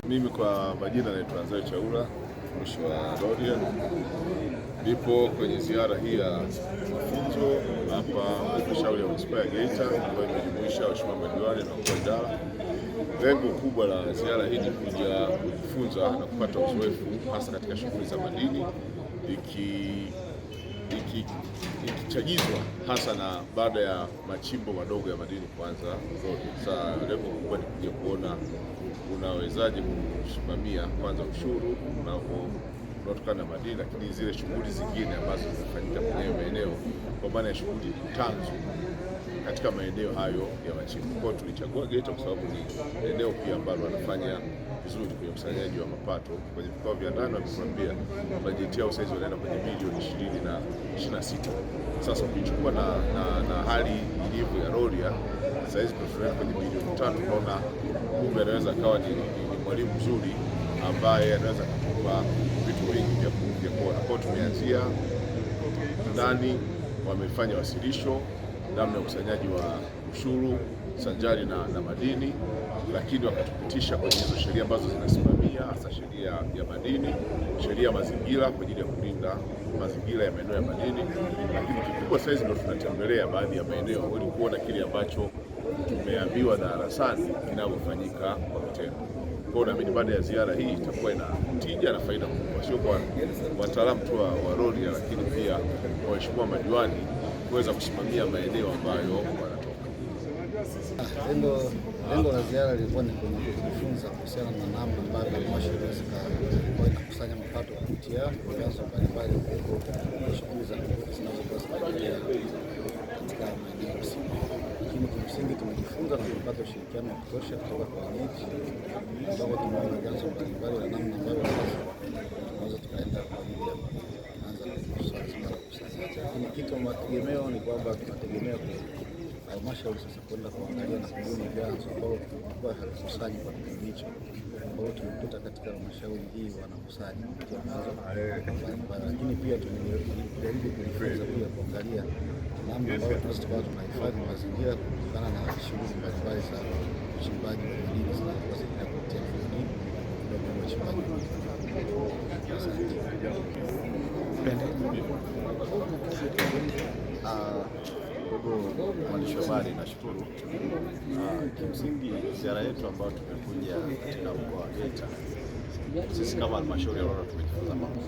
Mimi kwa majina naitwa Anzai Chaula, mtumishi wa Rorya. Nipo kwenye ziara hii ya mafunzo hapa halmashauri ya manispaa ya Geita ambayo imejumuisha waheshimiwa madiwani na wakuu wa idara. Lengo kubwa la ziara hii ni kuja kujifunza na kupata uzoefu hasa katika shughuli za madini, ikichagizwa hasa na baada ya machimbo madogo ya madini kuanza Rorya. Sasa lengo kubwa ni kuja kuona unawezaje kusimamia kwanza ushuru unaotokana na madini, lakini zile shughuli zingine ambazo zinafanyika kwenye maeneo, kwa maana ya shughuli tanzu katika maeneo hayo ya machimbo. Kwa hiyo tulichagua Geita kwa sababu ni eneo pia ambalo wanafanya vizuri kwenye ukusanyaji wa mapato. Kwenye vikao vya ndani wametuambia bajeti yao sasa wanaenda kwenye milioni 20 na 26. Sasa ukichukua na hali ilivyo ya Rorya sasa hizi tunaenda kwenye milioni 3, tunaona kumbe anaweza akawa ni mwalimu mzuri ambaye anaweza kutupa vitu vingi vya kuona. Kwa hiyo tumeanzia ndani, wamefanya wasilisho namna ya ukusanyaji wa ushuru sanjari na madini, lakini wakatupitisha kwenye hizo sheria ambazo zinasimamia hasa sheria ya madini, sheria ya mazingira kwa ajili ya kulinda mazingira ya maeneo ya madini. Lakini kikubwa sasa hizi ndio tunatembelea baadhi ya maeneo ili kuona kile ambacho tumeambiwa darasani kinavyofanyika kwa vitendo. Kwa hiyo naamini baada ya ziara hii itakuwa ina tija na faida kubwa, sio kwa wataalamu tu wa Rorya, lakini pia kwa waheshimiwa madiwani kuweza kusimamia maeneo ambayo wanatoka. Lengo la ziara lilikuwa ni kujifunza kuhusiana na namna ambavyo halmashauri inakusanya mapato kupitia vyanzo mbalimbali vya shughuli za migodi zinazokuwa zinaendelea katika maeneo husika. Lakini kimsingi tumejifunza na kupata ushirikiano wa kutosha kutoka kwa wenyeji, ambapo tumeona vyanzo mbalimbali na namna ambavyo tunaweza tukaenda kwa ajili ya kuanza swala zima la ukusanyaji. Lakini kitu mategemeo ni kwamba tunategemea halmashauri sasa kwenda kuangalia na kubuni vyanzo ambavyo tulikuwa hatukusanyi kwa kipindi hicho, ambao tumekuta katika halmashauri hii wanakusanya kupitia vyanzo mbalimbali. Lakini pia tumejaribu kujifunza pia kuangalia namna ambayo tunaweza tukawa tunahifadhi mazingira kutokana na shughuli mbalimbali za uchimbaji wa madini zinazokuwa zinaendelea kupitia migodi ndogo ya uchimbaji wa madini. Ndugu mwandishi wa habari, nashukuru. Kimsingi ziara yetu ambayo tumekuja katika mkoa wa Geita, sisi kama halmashauri ya Rorya tumejifunza mambo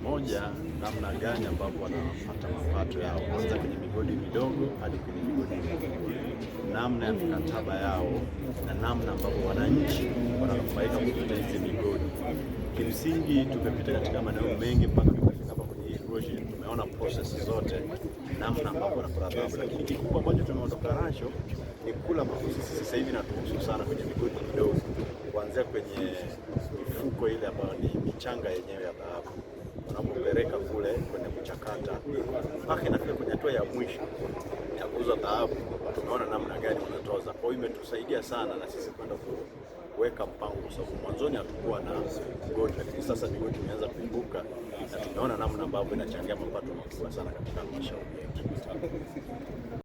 moja, namna gani ambapo wanapata mapato yao kuanzia kwenye migodi midogo hadi kwenye migodi mikubwa, namna ya mikataba yao na namna ambapo wananchi wananufaika kupitia hizi migodi. Kimsingi tumepita katika maeneo mengi mpaka tumefika hapa kwenye erosion, tumeona process zote namna ambapo wanapata dhahabu, lakini kikubwa ambacho tumeondoka nacho ni kula ambapo sisi sasa hivi natuhusu sana kwenye migodi midogo, kuanzia kwenye mifuko ile ambayo ni michanga yenyewe ya dhahabu, wanapopeleka kule kwenye kuchakata mpaka inafika kwenye hatua ya mwisho ya kuuza dhahabu. Tumeona namna gani wanatoza. Kwa hiyo imetusaidia sana na sisi kwenda kuweka mpango, kwa sababu mwanzoni hatukuwa na migodi, lakini sasa migodi imeanza kuibuka na tumeona namna ambavyo inachangia mapato makubwa sana katika halmashauri yetu.